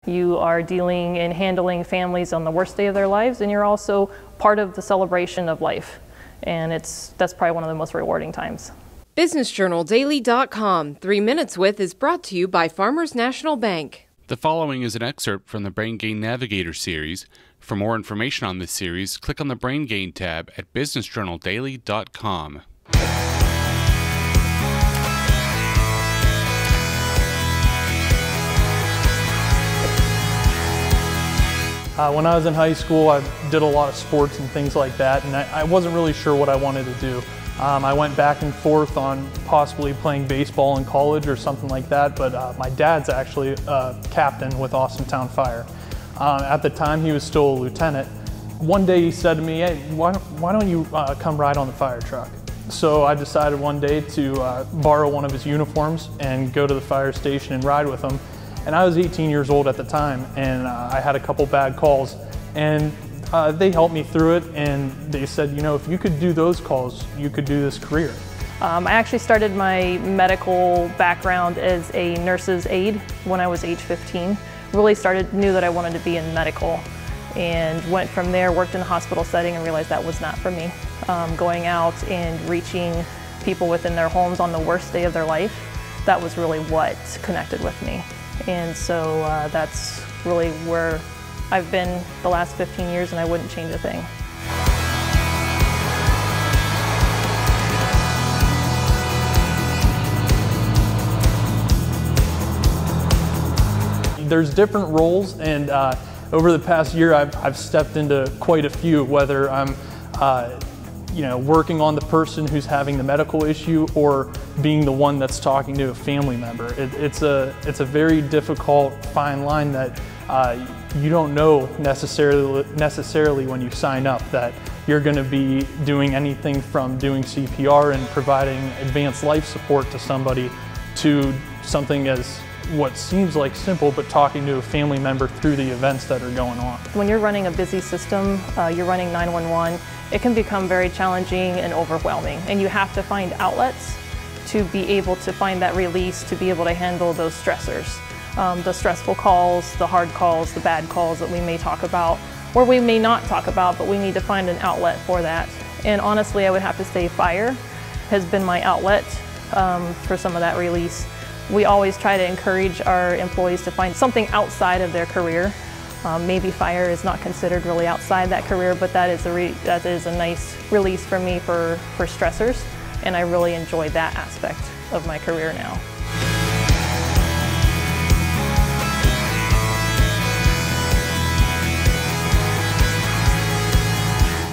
You are dealing and handling families on the worst day of their lives, and you're also part of the celebration of life. And that's probably one of the most rewarding times. BusinessJournalDaily.com 3 Minutes With is brought to you by Farmers National Bank. The following is an excerpt from the Brain Gain Navigators series. For more information on this series, click on the Brain Gain tab at BusinessJournalDaily.com. When I was in high school, I did a lot of sports and things like that, and I wasn't really sure what I wanted to do. I went back and forth on possibly playing baseball in college or something like that, but my dad's actually a captain with Austintown Fire. At the time, he was still a lieutenant. One day he said to me, "Hey, why don't you come ride on the fire truck?" So I decided one day to borrow one of his uniforms and go to the fire station and ride with him. And I was 18 years old at the time, and I had a couple bad calls, and they helped me through it, and they said, you know, if you could do those calls, you could do this career. I actually started my medical background as a nurse's aide when I was age 15. Really knew that I wanted to be in medical, and went from there, worked in a hospital setting, and realized that was not for me. Going out and reaching people within their homes on the worst day of their life, that was really what connected with me. And so that's really where I've been the last 15 years, and I wouldn't change a thing. There's different roles, and over the past year I've stepped into quite a few, whether I'm working on the person who's having the medical issue or being the one that's talking to a family member. It's a very difficult fine line that you don't know necessarily when you sign up, that you're going to be doing anything from doing CPR and providing advanced life support to somebody, to something as what seems like simple, but talking to a family member through the events that are going on. When you're running a busy system, you're running 911, it can become very challenging and overwhelming, and you have to find outlets to be able to find that release, to be able to handle those stressors. The stressful calls, the hard calls, the bad calls that we may talk about, or we may not talk about, but we need to find an outlet for that. And honestly, I would have to say fire has been my outlet for some of that release. We always try to encourage our employees to find something outside of their career. Maybe fire is not considered really outside that career, but that is a nice release for me for stressors, and I really enjoy that aspect of my career now.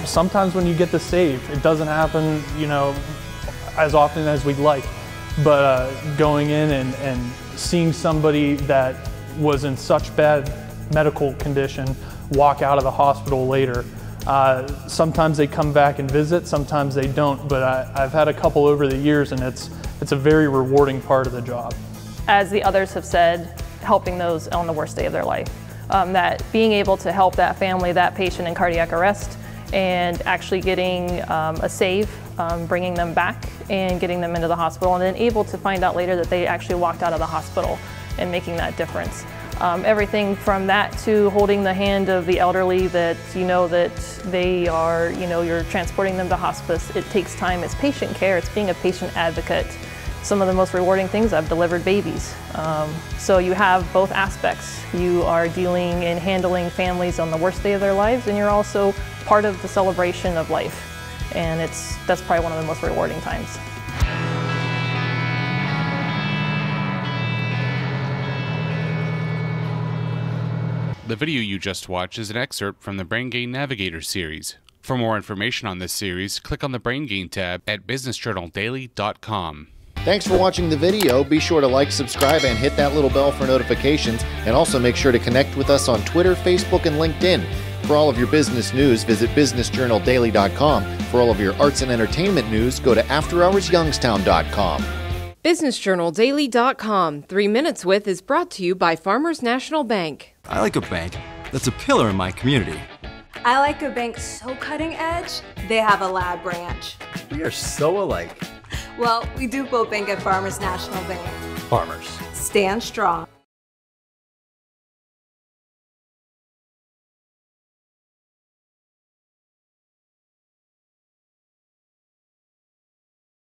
Sometimes when you get the save, it doesn't happen, as often as we'd like, but going in and seeing somebody that was in such bad medical condition walk out of the hospital later. Sometimes they come back and visit, sometimes they don't, but I've had a couple over the years, and it's a very rewarding part of the job. As the others have said, helping those on the worst day of their life. That being able to help that family, that patient in cardiac arrest, and actually getting a save, bringing them back and getting them into the hospital, and then able to find out later that they actually walked out of the hospital and making that difference. Everything from that to holding the hand of the elderly, that that they are, you're transporting them to hospice. It takes time. It's patient care. It's being a patient advocate. Some of the most rewarding things, I've delivered babies. So you have both aspects. You are dealing and handling families on the worst day of their lives, and you're also part of the celebration of life. And that's probably one of the most rewarding times. The video you just watched is an excerpt from the Brain Gain Navigators series. For more information on this series, click on the Brain Gain tab at BusinessJournalDaily.com. Thanks for watching the video. Be sure to like, subscribe, and hit that little bell for notifications. And also make sure to connect with us on Twitter, Facebook, and LinkedIn. For all of your business news, visit BusinessJournalDaily.com. For all of your arts and entertainment news, go to AfterHoursYoungstown.com. BusinessJournalDaily.com 3 Minutes With is brought to you by Farmers National Bank. I like a bank that's a pillar in my community. I like a bank so cutting edge, they have a lab branch. We are so alike. Well, we do both bank at Farmers National Bank. Farmers. Stand strong.